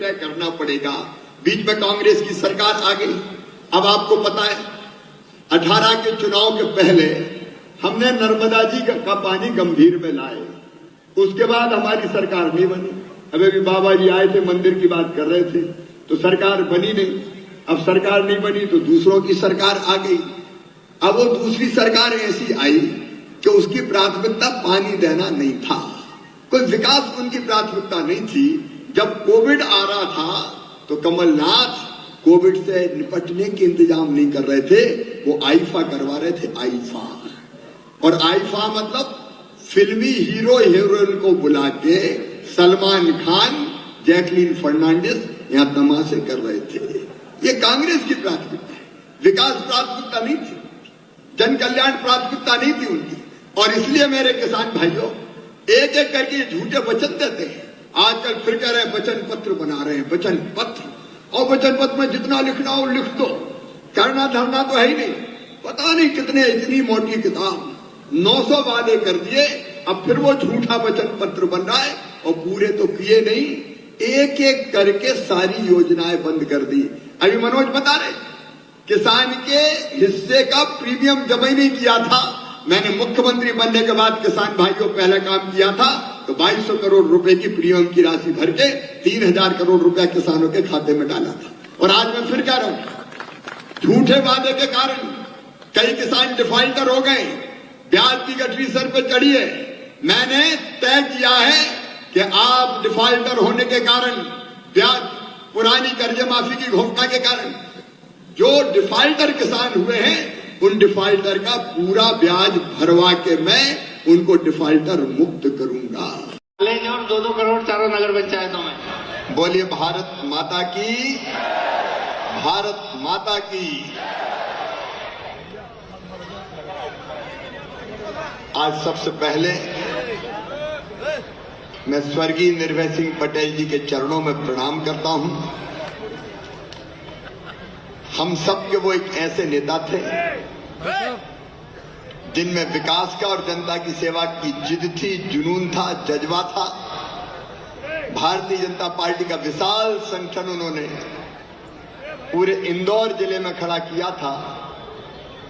तय करना पड़ेगा। बीच में कांग्रेस की सरकार आ गई। अब आपको पता है 18 के चुनाव के पहले हमने नर्मदा जी का पानी गंभीर में लाए, उसके बाद हमारी सरकार नहीं बनी। अभी भी बाबा जी आए थे, मंदिर की बात कर रहे थे, तो सरकार बनी नहीं। अब सरकार नहीं बनी तो दूसरों की सरकार आ गई। अब वो दूसरी सरकार ऐसी आई कि उसकी प्राथमिकता पानी देना नहीं था, कोई विकास उनकी प्राथमिकता नहीं थी। जब कोविड आ रहा था तो कमलनाथ कोविड से निपटने के इंतजाम नहीं कर रहे थे, वो आईफा करवा रहे थे, आईफा। और आईफा मतलब फिल्मी हीरो हीरोइन को बुला के सलमान खान, जैकलीन फर्नांडिस यहां तमाशे कर रहे थे। ये कांग्रेस की प्राथमिकता है, विकास प्राथमिकता नहीं थी, जन कल्याण प्राथमिकता नहीं थी उनकी। और इसलिए मेरे किसान भाइयों एक एक करके झूठे वचन देते हैं। आजकल फिर कह रहे हैं वचन पत्र बना रहे हैं, वचन पत्र, और वचन पत्र में जितना लिखना हो लिख दो, करना धरना तो है ही नहीं। पता नहीं कितने, इतनी मोटी किताब 900 वादे कर दिए, अब फिर वो झूठा वचन पत्र बन रहा है और पूरे तो किए नहीं, एक एक करके सारी योजनाएं बंद कर दी। अभी मनोज बता रहे किसान के हिस्से का प्रीमियम जमा ही नहीं किया था। मैंने मुख्यमंत्री बनने के बाद किसान भाइयों पहला काम किया था तो 2200 करोड़ रुपए की प्रीमियम की राशि भर के 3000 करोड़ रुपया किसानों के खाते में डाला था। और आज मैं फिर कह रहा हूं, झूठे वादे के कारण कई किसान डिफाल्टर हो गए, ब्याज की गठरी सर पे चढ़ी है। मैंने तय किया है कि आप डिफाल्टर होने के कारण, ब्याज पुरानी कर्ज माफी की घोषणा के कारण जो डिफाल्टर किसान हुए हैं उन डिफाल्टर का पूरा ब्याज भरवा के मैं उनको डिफाल्टर मुक्त करूंगा। और 2-2 करोड़ चारों नगर पंचायतों में। बोलिए भारत माता की, भारत माता की। आज सबसे पहले मैं स्वर्गीय निर्भय सिंह पटेल जी के चरणों में प्रणाम करता हूं। हम सब के वो एक ऐसे नेता थे जिनमें विकास का और जनता की सेवा की जिद थी, जुनून था, जज्बा था। भारतीय जनता पार्टी का विशाल संगठन उन्होंने पूरे इंदौर जिले में खड़ा किया था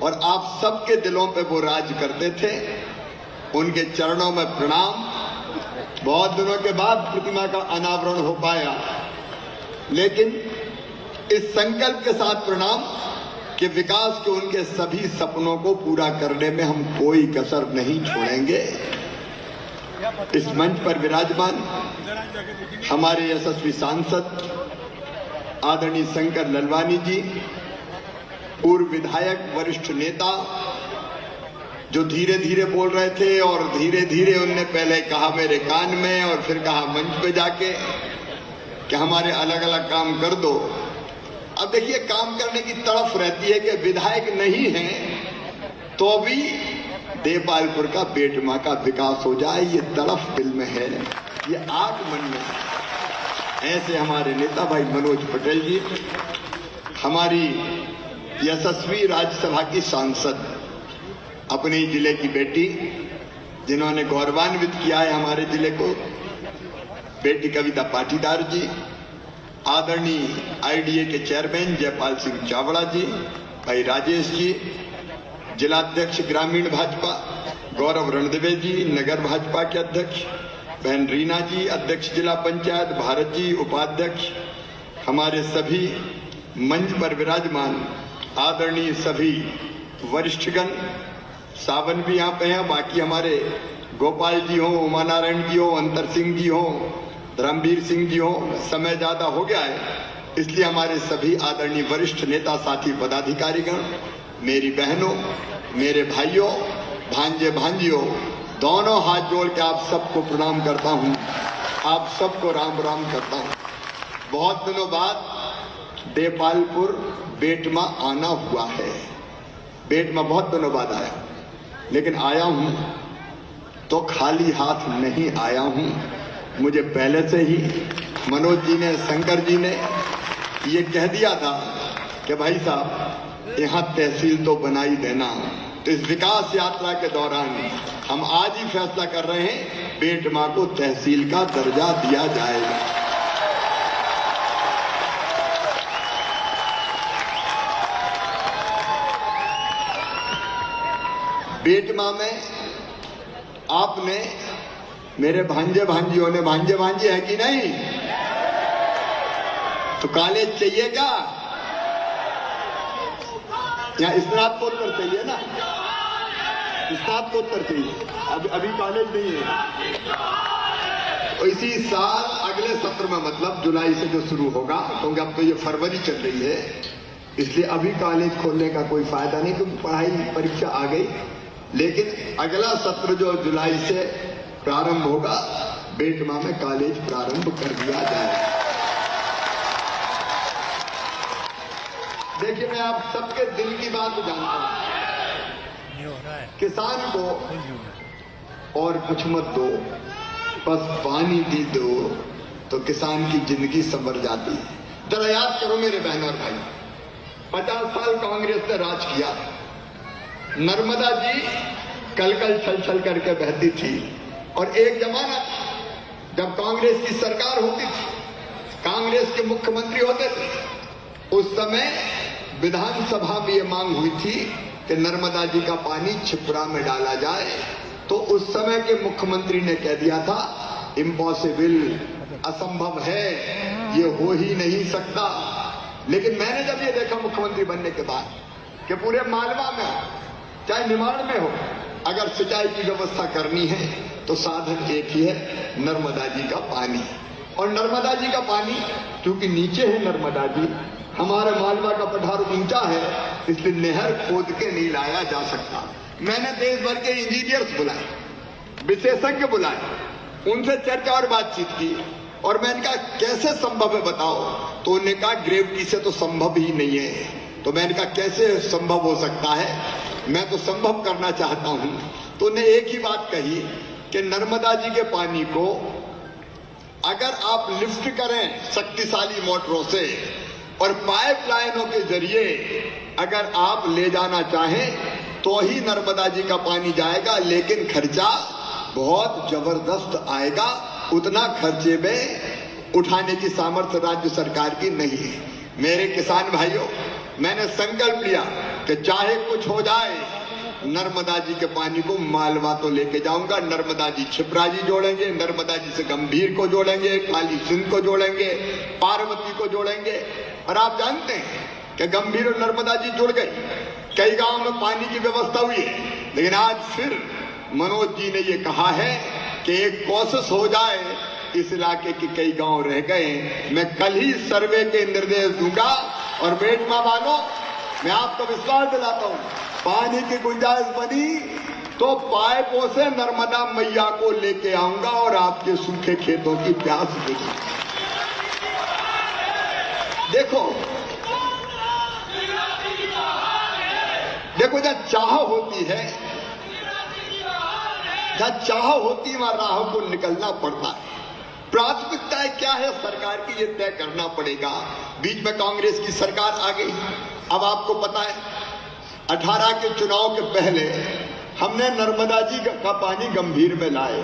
और आप सबके दिलों पे वो राज करते थे। उनके चरणों में प्रणाम। बहुत दिनों के बाद प्रतिमा का अनावरण हो पाया, लेकिन इस संकल्प के साथ प्रणाम कि विकास के उनके सभी सपनों को पूरा करने में हम कोई कसर नहीं छोड़ेंगे। इस मंच पर विराजमान हमारे यशस्वी सांसद आदरणीय शंकर ललवानी जी, पूर्व विधायक, वरिष्ठ नेता, जो धीरे धीरे बोल रहे थे और धीरे धीरे उनने पहले कहा मेरे कान में और फिर कहा मंच पे जाके कि हमारे अलग अलग काम कर दो। अब देखिए, काम करने की तड़फ रहती है कि विधायक नहीं है तो भी देपालपुर का बेटमा का विकास हो जाए, ये तड़फ दिल में है, ये आग मन में है। ऐसे हमारे नेता भाई मनोज पटेल जी, हमारी यशस्वी राज्यसभा की सांसद, अपने जिले की बेटी जिन्होंने गौरवान्वित किया है हमारे जिले को, बेटी कविता पाटीदार जी, आदरणीय आईडीए के चेयरमैन जयपाल सिंह चावड़ा जी, भाई राजेश जी, जिलाध्यक्ष ग्रामीण भाजपा गौरव रणदिवे जी, नगर भाजपा के अध्यक्ष बहन रीना जी, अध्यक्ष जिला पंचायत भारत जी, उपाध्यक्ष, हमारे सभी मंच पर विराजमान आदरणीय सभी वरिष्ठगण, सावन भी यहाँ पे हैं, बाकी हमारे गोपाल जी हो, उमा नारायण जी हो, अंतर सिंह जी हो, धर्मवीर सिंह जी हो। समय ज्यादा हो गया है इसलिए हमारे सभी आदरणीय वरिष्ठ नेता, साथी, पदाधिकारीगण, मेरी बहनों, मेरे भाइयों, भांजे भांजियों, दोनों हाथ जोड़ के आप सबको प्रणाम करता हूं, आप सबको राम राम करता हूं। बहुत दिनों बाद देपालपुर बेटमा आना हुआ है। बेटमा बहुत दिनों बाद आया, लेकिन आया हूं तो खाली हाथ नहीं आया हूं। मुझे पहले से ही मनोज जी ने, शंकर जी ने ये कह दिया था कि भाई साहब यहाँ तहसील तो बना ही देना। तो इस विकास यात्रा के दौरान हम आज ही फैसला कर रहे हैं, बेटमा को तहसील का दर्जा दिया जाएगा। बेटमा में आपने, मेरे भांजे भांजियों ने, भांजे भांजी है कि नहीं, तो कॉलेज चाहिए क्या? यहाँ स्नातकोत्तर चाहिए ना, स्नातकोत्तर चाहिए, अभी कॉलेज नहीं है। तो इसी साल अगले सत्र में, मतलब जुलाई से जो शुरू होगा, क्योंकि अब तो ये फरवरी चल रही है, इसलिए अभी कॉलेज खोलने का कोई फायदा नहीं, क्योंकि पढ़ाई परीक्षा आ गई। लेकिन अगला सत्र जो जुलाई से प्रारंभ होगा, बेटमा में कॉलेज प्रारंभ कर दिया जाएगा। देखिए, मैं आप सबके दिल की बात जानता हूं। किसान को और कुछ मत दो, बस पानी भी दो तो किसान की जिंदगी संवर जाती है। जरा याद करो मेरे बहन और भाई, 50 साल कांग्रेस ने राज किया। नर्मदा जी कल कल छल छल करके बहती थी, और एक जमाना जब कांग्रेस की सरकार होती थी, कांग्रेस के मुख्यमंत्री होते थे, उस समय विधानसभा में ये मांग हुई थी कि नर्मदा जी का पानी छिपरा में डाला जाए। तो उस समय के मुख्यमंत्री ने कह दिया था, इम्पॉसिबल, असंभव है, ये हो ही नहीं सकता। लेकिन मैंने जब ये देखा मुख्यमंत्री बनने के बाद कि पूरे मालवा में, चाहे निमाड़ में हो, अगर सिंचाई की व्यवस्था करनी है तो साधन एक ही है, नर्मदा जी का पानी। और नर्मदा जी का पानी क्योंकि नीचे है नर्मदा जी, हमारे मालवा का पठार ऊंचा है, इसलिए नहर खोद के नहीं लाया जा सकता। मैंने देश भर के इंजीनियर्स बुलाए, विशेषज्ञ बुलाए, उनसे चर्चा और बातचीत की, और मैंने कहा कैसे संभव है बताओ। तो उन्होंने कहा ग्रेविटी से तो संभव ही नहीं है। तो मैंने कहा कैसे संभव हो सकता है, मैं तो संभव करना चाहता हूं। तो उन्हें एक ही बात कही कि नर्मदा जी के पानी को अगर आप लिफ्ट करें शक्तिशाली मोटरों से और पाइपलाइनों के जरिए अगर आप ले जाना चाहें तो ही नर्मदा जी का पानी जाएगा, लेकिन खर्चा बहुत जबरदस्त आएगा। उतना खर्चे में उठाने की सामर्थ्य राज्य सरकार की नहीं है। मेरे किसान भाइयों, मैंने संकल्प लिया कि चाहे कुछ हो जाए, नर्मदा जी के पानी को मालवा तो लेके जाऊंगा। नर्मदा जी छिपरा जी जोड़ेंगे, नर्मदा जी से गंभीर को जोड़ेंगे, काली सिंध को जोड़ेंगे, पार्वती को जोड़ेंगे। और आप जानते हैं कि गंभीर और नर्मदा जी जुड़ गई, कई गांव में पानी की व्यवस्था हुई है। लेकिन आज फिर मनोज जी ने ये कहा है कि एक कोशिश हो जाए, इस इलाके के कई गांव रह गए। मैं कल ही सर्वे के निर्देश दूंगा, और बेटमा वालों, मैं आपको विश्वास दिलाता हूं, पानी की गुंजाइश बनी तो पाइपों से नर्मदा मैया को लेके आऊंगा और आपके सूखे खेतों की प्यास बुझेगी। देखो देखो, जब चाह होती है, जब चाह होती है, वहां राह को निकलना पड़ता है। प्राथमिकताएं क्या है सरकार की, ये तय करना पड़ेगा। बीच में कांग्रेस की सरकार आ गई। अब आपको पता है 18 के चुनाव के पहले हमने नर्मदा जी का पानी गंभीर में लाए,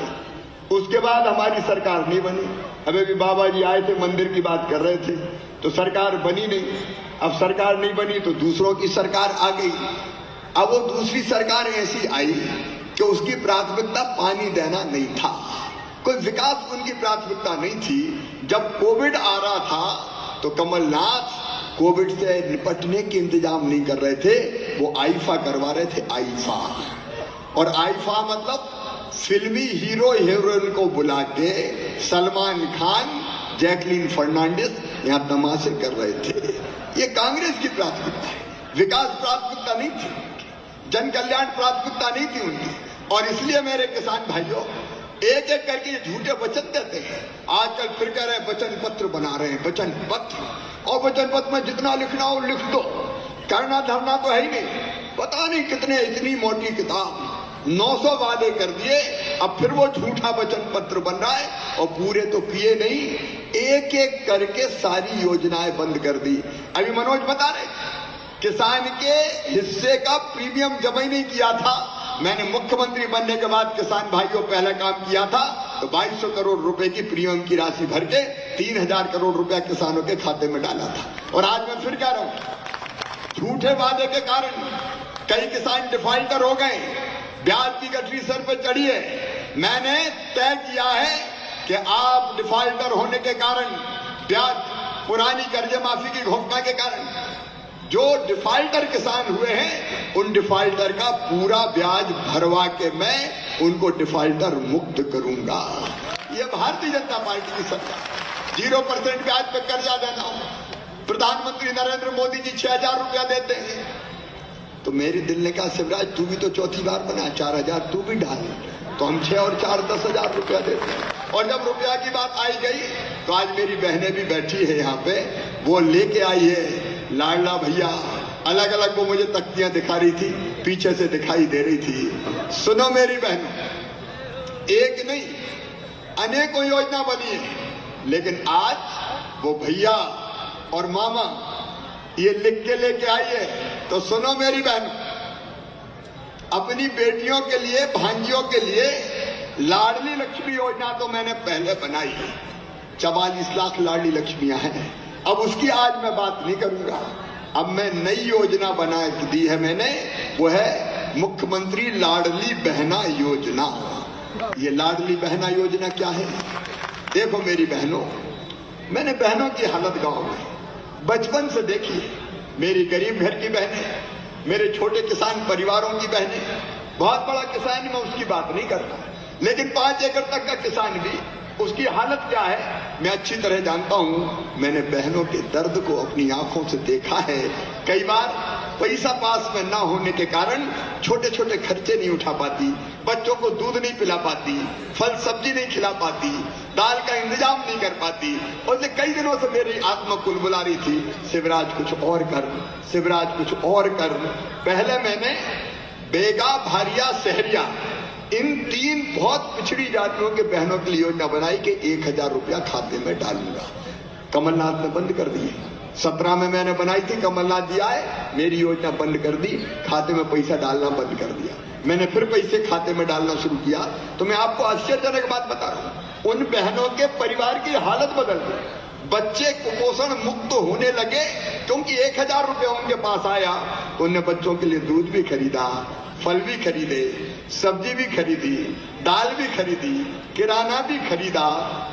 उसके बाद हमारी सरकार नहीं बनी। अभी भी बाबा जी आए थे, मंदिर की बात कर रहे थे, तो सरकार बनी नहीं। अब सरकार नहीं बनी तो दूसरों की सरकार आ गई। अब वो दूसरी सरकार ऐसी आई कि उसकी प्राथमिकता पानी देना नहीं था, कोई विकास उनकी प्राथमिकता नहीं थी। जब कोविड आ रहा था तो कमलनाथ कोविड से निपटने के इंतजाम नहीं कर रहे थे, वो आईफा करवा रहे थे, आईफा। और आईफा मतलब फिल्मी हीरो हीरोइन को बुला के सलमान खान, जैकलीन फर्नांडिस यहां तमाशे कर रहे थे। ये कांग्रेस की प्राथमिकता है, विकास प्राथमिकता नहीं थी, जन कल्याण प्राथमिकता नहीं थी उनकी। और इसलिए मेरे किसान भाइयों, एक एक करके ये झूठे वचन देते हैं। आजकल फिर कह रहे हैं वचन पत्र बना रहे हैं, वचन पत्र, और वचन पत्र में जितना लिखना हो लिख दो, करना धरना तो है ही नहीं। पता नहीं कितने, इतनी मोटी किताब, 900 वादे कर दिए, अब फिर वो झूठा वचन पत्र बन रहा है, और पूरे तो किए नहीं, एक एक करके सारी योजनाएं बंद कर दी। अभी मनोज बता रहे, किसान के हिस्से का प्रीमियम जमा ही नहीं किया था। मैंने मुख्यमंत्री बनने के बाद किसान भाइयों पहला काम किया था, तो 2200 करोड़ रुपए की प्रीमियम की राशि भर के 3000 करोड़ रुपया किसानों के खाते में डाला था। और आज मैं फिर कह रहा हूं, झूठे वादे के कारण कई किसान डिफॉल्टर हो गए, ब्याज की गठरी सर पर चढ़ी है। मैंने तय किया है कि आप डिफॉल्टर होने के कारण, ब्याज पुरानी कर्जे माफी की घोषणा के कारण जो डिफॉल्टर किसान हुए हैं, उन डिफॉल्टर का पूरा ब्याज भरवा के मैं उनको डिफॉल्टर मुक्त करूंगा। ये भारतीय जनता पार्टी की सरकार। 0% ब्याज पे कर्जा देना हो। प्रधानमंत्री नरेंद्र मोदी जी 6,000 रुपया देते हैं। तो मेरे दिल ने कहा, शिवराज तू भी तो चौथी बार बना, 4,000 तू भी डाल। तो हम 6 और 4 10,000 रुपया देते हैं। और जब रुपया की बात आई गई तो आज मेरी बहनें भी बैठी है यहाँ पे, वो लेके आई है लाडला भैया। अलग अलग वो मुझे तख्तियां दिखा रही थी, पीछे से दिखाई दे रही थी। सुनो मेरी बहनों, एक नहीं अनेकों योजना बनी है, लेकिन आज वो भैया और मामा ये लिख के लेके आई है। तो सुनो मेरी बहनों, अपनी बेटियों के लिए, भांजियों के लिए लाडली लक्ष्मी योजना तो मैंने पहले बनाई है। 44 लाख लाडली लक्ष्मियां हैं। अब उसकी आज मैं बात नहीं करूंगा। अब मैं नई योजना बना दी है मैंने, वो है मुख्यमंत्री लाडली बहना योजना। ये लाडली बहना योजना क्या है? देखो मेरी बहनों, मैंने बहनों की हालत गांव में बचपन से देखी है। मेरी गरीब घर की बहनें, मेरे छोटे किसान परिवारों की बहनें, बहुत बड़ा किसान मैं उसकी बात नहीं करता, लेकिन 5 एकड़ तक का किसान भी, उसकी हालत क्या है मैं अच्छी तरह जानता हूं। मैंने बहनों के दर्द को अपनी आंखों से देखा है। कई बार पैसा पास में ना होने के कारण छोटे छोटे खर्चे नहीं उठा पाती, बच्चों को दूध नहीं पिला पाती, फल सब्जी नहीं खिला पाती, दाल का इंतजाम नहीं कर पाती। और कई दिनों से मेरी आत्मा कुलबुला रही थी, शिवराज कुछ और कर, शिवराज कुछ और कर। पहले मैंने बेगा, भारिया, शहरिया, इन 3 बहुत पिछड़ी जातियों के बहनों के लिए योजना बनाई कि 1,000 रुपया खाते में डालूंगा। कमलनाथ ने बंद कर दी। 17 में मैंने बनाई थी, कमलनाथ जी आए, मेरी योजना बंद कर दी, खाते में पैसा डालना बंद कर दिया। मैंने फिर पैसे खाते में डालना शुरू किया। तो मैं आपको आश्चर्यजनक बात बता रहा हूं, उन बहनों के परिवार की हालत बदल गई। बच्चे कुपोषण मुक्त होने लगे, क्योंकि 1,000 रुपया उनके पास आया तो उन्होंने बच्चों के लिए दूध भी खरीदा, फल भी खरीदे, सब्जी भी खरीदी, दाल भी खरीदी, किराना भी खरीदा।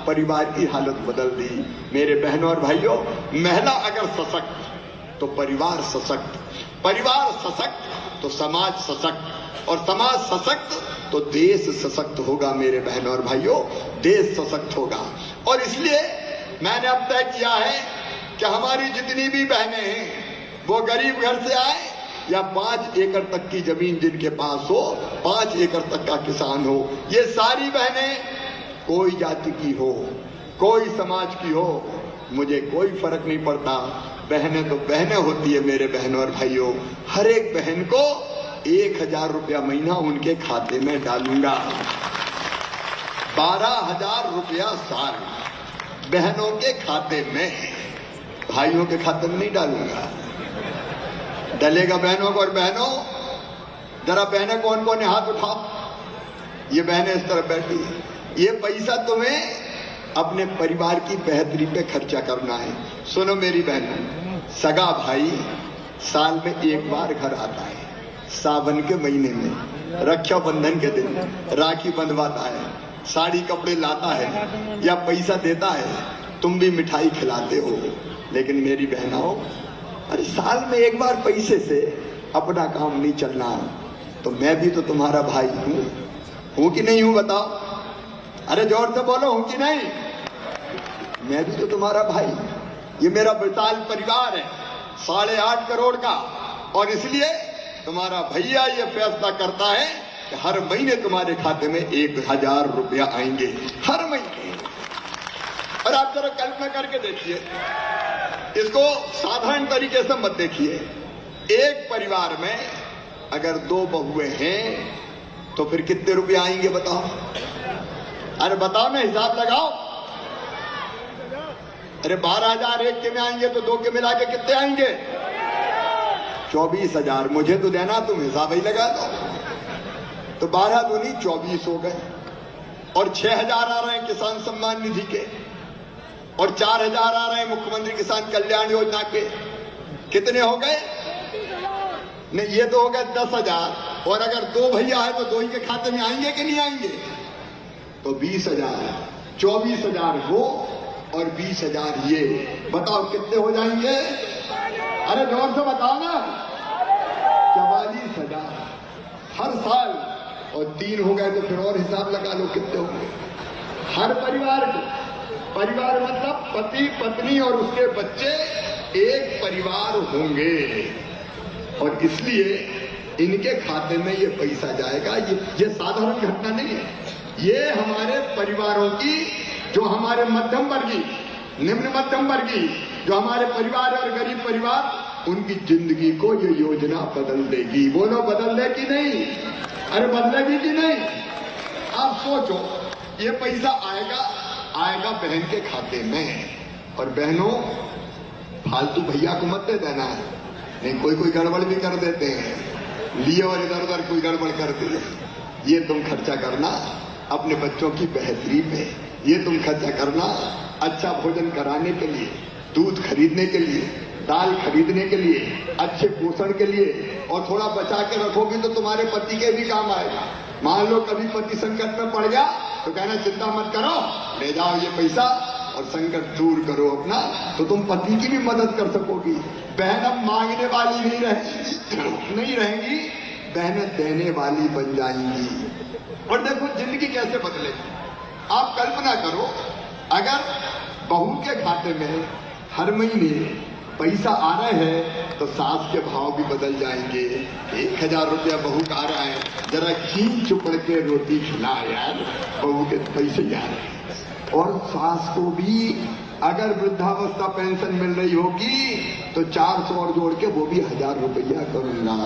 परिवार की हालत बदल दी। मेरे बहनों और भाइयों, महिला अगर सशक्त तो परिवार सशक्त, परिवार सशक्त तो समाज सशक्त, और समाज सशक्त तो देश सशक्त होगा। मेरे बहनों और भाइयों, देश सशक्त होगा। और इसलिए मैंने अब तय किया है कि हमारी जितनी भी बहनें हैं, वो गरीब घर से आए या 5 एकड़ तक की जमीन जिनके पास हो, 5 एकड़ तक का किसान हो, ये सारी बहनें कोई जाति की हो, कोई समाज की हो, मुझे कोई फर्क नहीं पड़ता। बहनें तो बहनें होती है। मेरे बहनों और भाइयों, हर एक बहन को 1,000 रुपया महीना उनके खाते में डालूंगा। 12,000 रुपया साल बहनों के खाते में, भाइयों के खाते में नहीं डालूंगा। डलेगा बहनों को। और बहनों, जरा बहनें कौन कौन है हाथ उठाओ। ये बहनें इस तरफ बैठी है। ये पैसा तुम्हें अपने परिवार की बेहतरी पे खर्चा करना है। सुनो मेरी बहनों, सगा भाई साल में 1 बार घर आता है, सावन के महीने में, रक्षाबंधन के दिन राखी बंधवाता है, साड़ी कपड़े लाता है या पैसा देता है, तुम भी मिठाई खिलाते हो। लेकिन मेरी बहनों, अरे साल में 1 बार पैसे से अपना काम नहीं चलना। तो मैं भी तो तुम्हारा भाई हूं कि नहीं हूं? बताओ, अरे जोर से बोलो, हूं कि नहीं? मैं भी तो तुम्हारा भाई। ये मेरा विशाल परिवार है, 8.5 करोड़ का। और इसलिए तुम्हारा भैया ये फैसला करता है कि हर महीने तुम्हारे खाते में 1,000 रुपया आएंगे, हर महीने। और आप जरा कल्पना करके देखिए, इसको साधारण तरीके से मत देखिए। एक परिवार में अगर 2 बहुएं हैं तो फिर कितने रुपए आएंगे बताओ? अरे बताओ ना, हिसाब लगाओ। अरे 12,000 एक के में आएंगे तो 2 के मिला के कितने आएंगे? 24,000। मुझे तो देना, तुम हिसाब ही लगा दो। तो 12 दूनी 24 हो गए। और 6,000 आ रहे हैं किसान सम्मान निधि के, और 4,000 आ रहे हैं मुख्यमंत्री किसान कल्याण योजना के। कितने हो गए? नहीं, ये तो हो गए 10,000। और अगर 2 भैया है तो 2 ही के खाते में आएंगे कि नहीं आएंगे? तो 20,000, 24,000 वो और 20,000 ये, बताओ कितने हो जाएंगे? अरे जोर से बताओ ना, 44,000 हर साल, और 3 हो गए तो फिर और हिसाब लगा लो कितने होंगे हर परिवार को। परिवार मतलब पति पत्नी और उसके बच्चे एक परिवार होंगे, और इसलिए इनके खाते में ये पैसा जाएगा। ये साधारण घटना नहीं है, ये हमारे परिवारों की, जो हमारे मध्यम वर्गीय, निम्न मध्यम वर्गीय, जो हमारे परिवार और गरीब परिवार, उनकी जिंदगी को ये योजना बदल देगी। बोलो बदल दे कि नहीं? अरे बदलेगी कि नहीं? आप सोचो, ये पैसा आएगा बहन के खाते में, और बहनों फालतू भैया को मत दे देना है, नहीं कोई गड़बड़ भी कर देते हैं, लिए और इधर उधर कोई गड़बड़ कर दे। ये तुम खर्चा करना अपने बच्चों की बेहतरी में, ये तुम खर्चा करना अच्छा भोजन कराने के लिए, दूध खरीदने के लिए, दाल खरीदने के लिए, अच्छे पोषण के लिए, और थोड़ा बचा के रखोगी तो तुम्हारे पति के भी काम आएगा। मान लो कभी पति संकट में पड़ गया तो कहना चिंता मत करो, ले जाओ ये पैसा और संकट दूर करो अपना, तो तुम पति की भी मदद कर सकोगी। बहन अब मांगने वाली नहीं रहेंगी, बहनें देने वाली बन जाएंगी। और देखो जिंदगी कैसे बदलेगी। आप कल्पना करो, अगर बहू के खाते में हर महीने पैसा आ रहे हैं तो सास के भाव भी बदल जाएंगे। 1,000 रुपया बहू का आ रहा है, जरा खींच चुपड़ के रोटी खिला यार, बहू के पैसे जा रहे हैं। और सास को भी अगर वृद्धावस्था पेंशन मिल रही होगी तो 400 और जोड़ के वो भी 1,000 रुपया करूंगा,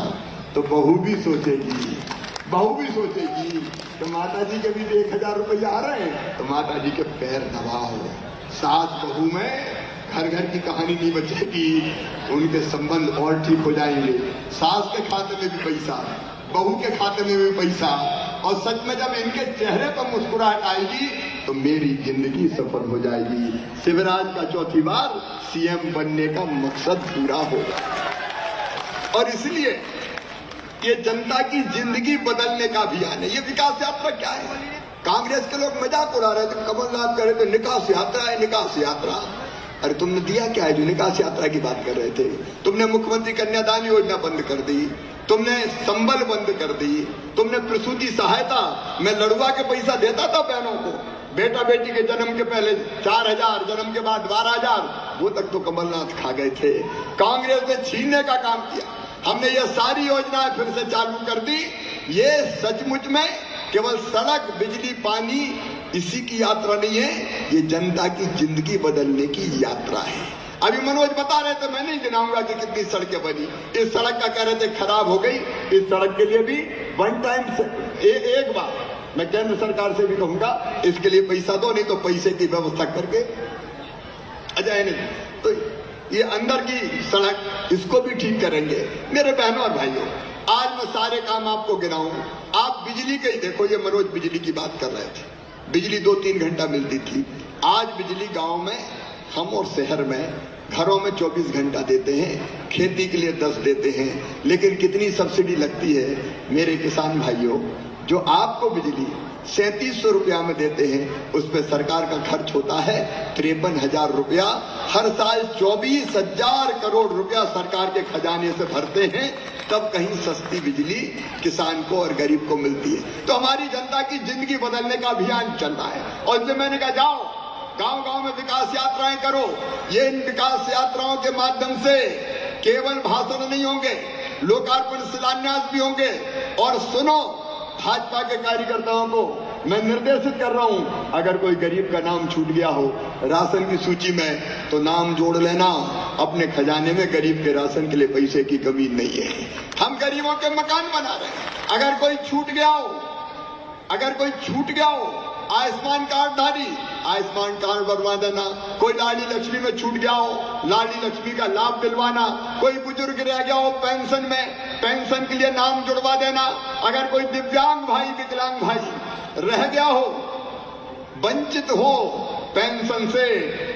तो बहू भी सोचेगी तो माता जी के भी 1,000 रुपया आ रहे हैं तो माता जी के पैर दबाओ। सास बहू में घर घर की कहानी नहीं बचेगी, उनके संबंध और ठीक हो जाएंगे। सास के खाते में भी पैसा, बहू के खाते में भी पैसा, और सच में जब इनके चेहरे पर मुस्कुराहट आएगी तो मेरी जिंदगी सफल हो जाएगी। शिवराज का चौथी बार सीएम बनने का मकसद पूरा होगा। और इसलिए ये जनता की जिंदगी बदलने का अभियान है। ये विकास यात्रा क्या है? कांग्रेस के लोग मजाक उड़ा रहे थे, कमलनाथ कह रहे थे निकास यात्रा है, निकास यात्रा। अरे तुमने दिया क्या है जो निकास यात्रा की बात कर रहे थे? तुमने मुख्यमंत्री कन्यादान योजना बंद कर दी, तुमने संबल बंद कर दी, तुमने प्रसूति सहायता, मैं लड़ुआ के पैसा देता था बहनों को, बेटा बेटी के जन्म के पहले 4,000, जन्म के बाद 12,000, वो तक तो कमलनाथ खा गए थे। कांग्रेस ने छीनने का काम किया, हमने ये सारी योजनाएं फिर से चालू कर दी। ये सचमुच में केवल सड़क, बिजली, पानी इसी की यात्रा नहीं है, ये जनता की जिंदगी बदलने की यात्रा है। अभी मनोज बता रहे थे, मैं नहीं गिनाऊंगा कि कितनी सड़कें बनी। इस सड़क का कह रहे थे खराब हो गई, इस सड़क के लिए भी वन टाइम एक बार मैं केंद्र सरकार से भी कहूंगा इसके लिए पैसा दो, नहीं तो पैसे की व्यवस्था करके अजय नहीं तो ये अंदर की सड़क इसको भी ठीक करेंगे। मेरे बहनों और भाइयों, आज मैं सारे काम आपको गिनाऊं। आप बिजली के ही देखो, ये मनोज बिजली की बात कर रहे थे, बिजली 2-3 घंटा मिलती थी। आज बिजली गांव में, हम और शहर में, घरों में 24 घंटा देते हैं, खेती के लिए 10 देते हैं। लेकिन कितनी सब्सिडी लगती है मेरे किसान भाइयों? जो आपको बिजली 3700 रुपया में देते हैं, उस पर सरकार का खर्च होता है 53,000 रुपया। हर साल 24,000 करोड़ रुपया सरकार के खजाने से भरते हैं, तब कहीं सस्ती बिजली किसान को और गरीब को मिलती है। तो हमारी जनता की जिंदगी बदलने का अभियान चल रहा है। और इसलिए मैंने कहा जाओ गांव गांव में विकास यात्राएं करो। ये इन विकास यात्राओं के माध्यम से केवल भाषण नहीं होंगे, लोकार्पण शिलान्यास भी होंगे। और सुनो, भाजपा के कार्यकर्ताओं को मैं निर्देशित कर रहा हूं, अगर कोई गरीब का नाम छूट गया हो राशन की सूची में तो नाम जोड़ लेना। अपने खजाने में गरीब के राशन के लिए पैसे की कमी नहीं है। हम गरीबों के मकान बना रहे हैं। अगर कोई छूट गया हो, आयुष्मान कार्डधारी, आयुष्मान कार्ड बनवा देना। कोई लाडली लक्ष्मी में छूट गया हो, लाडली लक्ष्मी का लाभ दिलवाना। कोई बुजुर्ग रह गया हो पेंशन में, पेंशन के लिए नाम जुड़वा देना। अगर कोई दिव्यांग भाई, विकलांग भाई रह गया हो, वंचित हो, पेंशन से,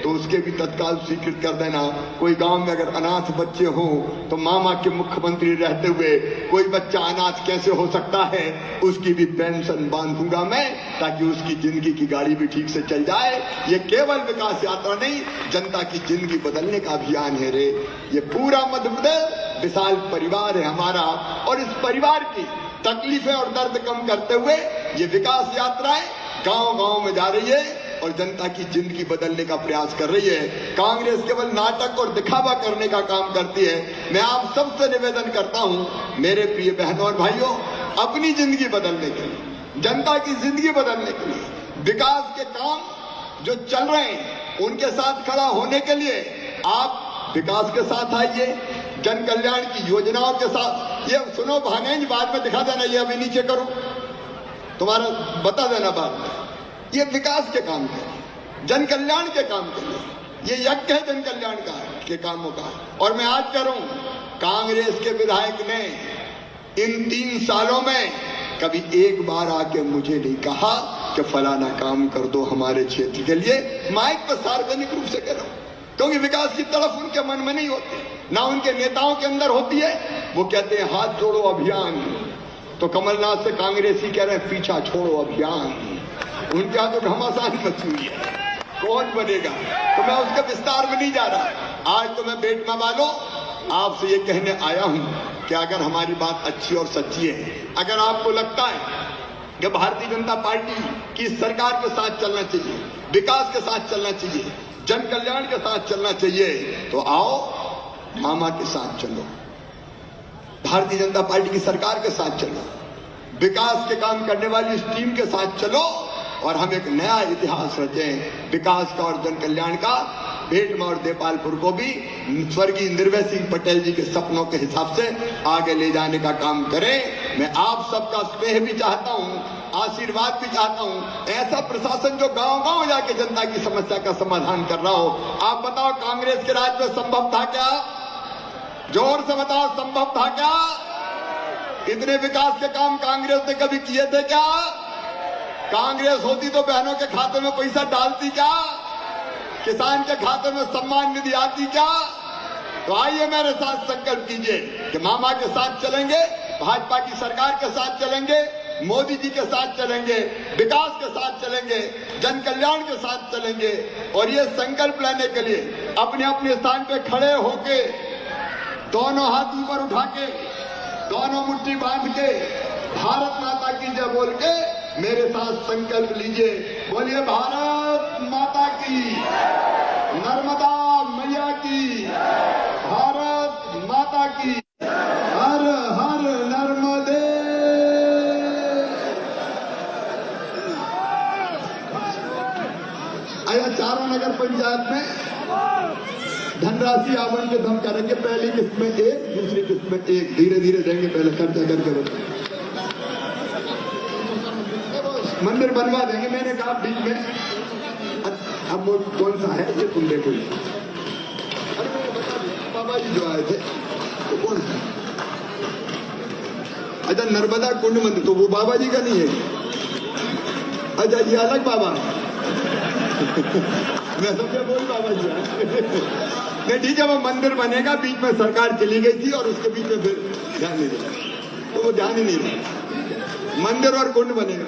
तो उसके भी तत्काल स्वीकृत कर देना। कोई गांव में अगर अनाथ बच्चे हो तो मामा के मुख्यमंत्री रहते हुए कोई बच्चा अनाथ कैसे हो सकता है, उसकी भी पेंशन बांधूंगा मैं, ताकि उसकी जिंदगी की गाड़ी भी ठीक से चल जाए। ये केवल विकास यात्रा नहीं, जनता की जिंदगी बदलने का अभियान है रे। ये पूरा मध्य प्रदेश विशाल परिवार है हमारा, और इस परिवार की तकलीफें और दर्द कम करते हुए ये विकास यात्राएं गांव-गांव में जा रही है और जनता की जिंदगी बदलने का प्रयास कर रही है। कांग्रेस केवल नाटक और दिखावा करने का काम करती है। मैं आप सबसे निवेदन करता हूं, मेरे प्रिय बहनों और भाइयों, अपनी जिंदगी बदलने के लिए, जनता की जिंदगी बदलने के लिए, विकास के काम जो चल रहे हैं उनके साथ खड़ा होने के लिए आप विकास के साथ आइए, जन कल्याण की योजनाओं के साथ। ये सुनो भानेंज, बाद में दिखा देना, ये अभी नीचे करो, तुम्हारा बता देना बाद में। ये विकास के काम के, जन कल्याण के काम के लिए, ये यज्ञ है जन कल्याण के कामों का। और मैं आज कह रहा हूं, कांग्रेस के विधायक ने इन 3 सालों में कभी एक बार आके मुझे नहीं कहा कि फलाना काम कर दो हमारे क्षेत्र के लिए। माइक पर सार्वजनिक रूप से करो, क्योंकि विकास की तरफ उनके मन में नहीं होती, ना उनके नेताओं के अंदर होती है। वो कहते हैं हाथ जोड़ो अभियान, तो कमलनाथ से कांग्रेसी कह रहे हैं पीछा छोड़ो अभियान। उनके यहाँ तो घमासान मची हुई है, कौन बनेगा। तो मैं उसके विस्तार में नहीं जा रहा। आज तो मैं बेटमा वालों आपसे ये कहने आया हूं कि अगर हमारी बात अच्छी और सच्ची है, अगर आपको लगता है कि भारतीय जनता पार्टी की सरकार के साथ चलना चाहिए, विकास के साथ चलना चाहिए, जन कल्याण के साथ चलना चाहिए, तो आओ मामा के साथ चलो, भारतीय जनता पार्टी की सरकार के साथ चलो, विकास के काम करने वाली इस टीम के साथ चलो, और हम एक नया इतिहास रचें विकास का और जन कल्याण का। बेटमा और देपालपुर को भी स्वर्गीय निर्भय सिंह पटेल जी के सपनों के हिसाब से आगे ले जाने का काम करें। मैं आप सबका स्नेह भी चाहता हूं, आशीर्वाद भी चाहता हूं, ऐसा प्रशासन जो गांव-गांव जाके जनता की समस्या का समाधान कर रहा हो। आप बताओ, कांग्रेस के राज में संभव था क्या? जोर से बताओ, संभव था क्या? इतने विकास के काम कांग्रेस ने कभी किए थे क्या? कांग्रेस होती तो बहनों के खाते में पैसा डालती क्या? किसान के खाते में सम्मान निधि आती क्या? तो आइए मेरे साथ संकल्प कीजिए कि मामा के साथ चलेंगे, भाजपा की सरकार के साथ चलेंगे, मोदी जी के साथ चलेंगे, विकास के साथ चलेंगे, जन कल्याण के साथ चलेंगे। और ये संकल्प लेने के लिए अपने अपने स्थान पे खड़े होके, दोनों हाथ ऊपर उठा के, दोनों मुट्ठी बांध के, भारत माता की जय बोल के मेरे साथ संकल्प लीजिए। बोलिए भारत माता की, नर्मदा मैया की, भारत माता की, हर हर नर्मदे। आया चारों नगर पंचायत में धनराशि आवंटित हम करेंगे। पहली किस्त में 1, दूसरी किस्त में 1, धीरे धीरे देंगे, पहले खर्चा करके बताएंगे। मंदिर बनवा देंगे। मैंने कहा बीच में, अब वो कौन सा है ये तुम देखो। अरे मैंने बता दिया, बाबा जी जो आए थे वो कौन सा? अच्छा, नर्मदा कुंड मंदिर, तो वो बाबा जी का नहीं है। अच्छा, ये अलग बाबा मैं समझा बोल बाबा जी नहीं, ठीक है, वो मंदिर बनेगा। बीच में सरकार चली गई थी और उसके बीच में फिर ध्यान नहीं दिया, तो वो ध्यान ही नहीं दिया। मंदिर और कुंड बनेगा।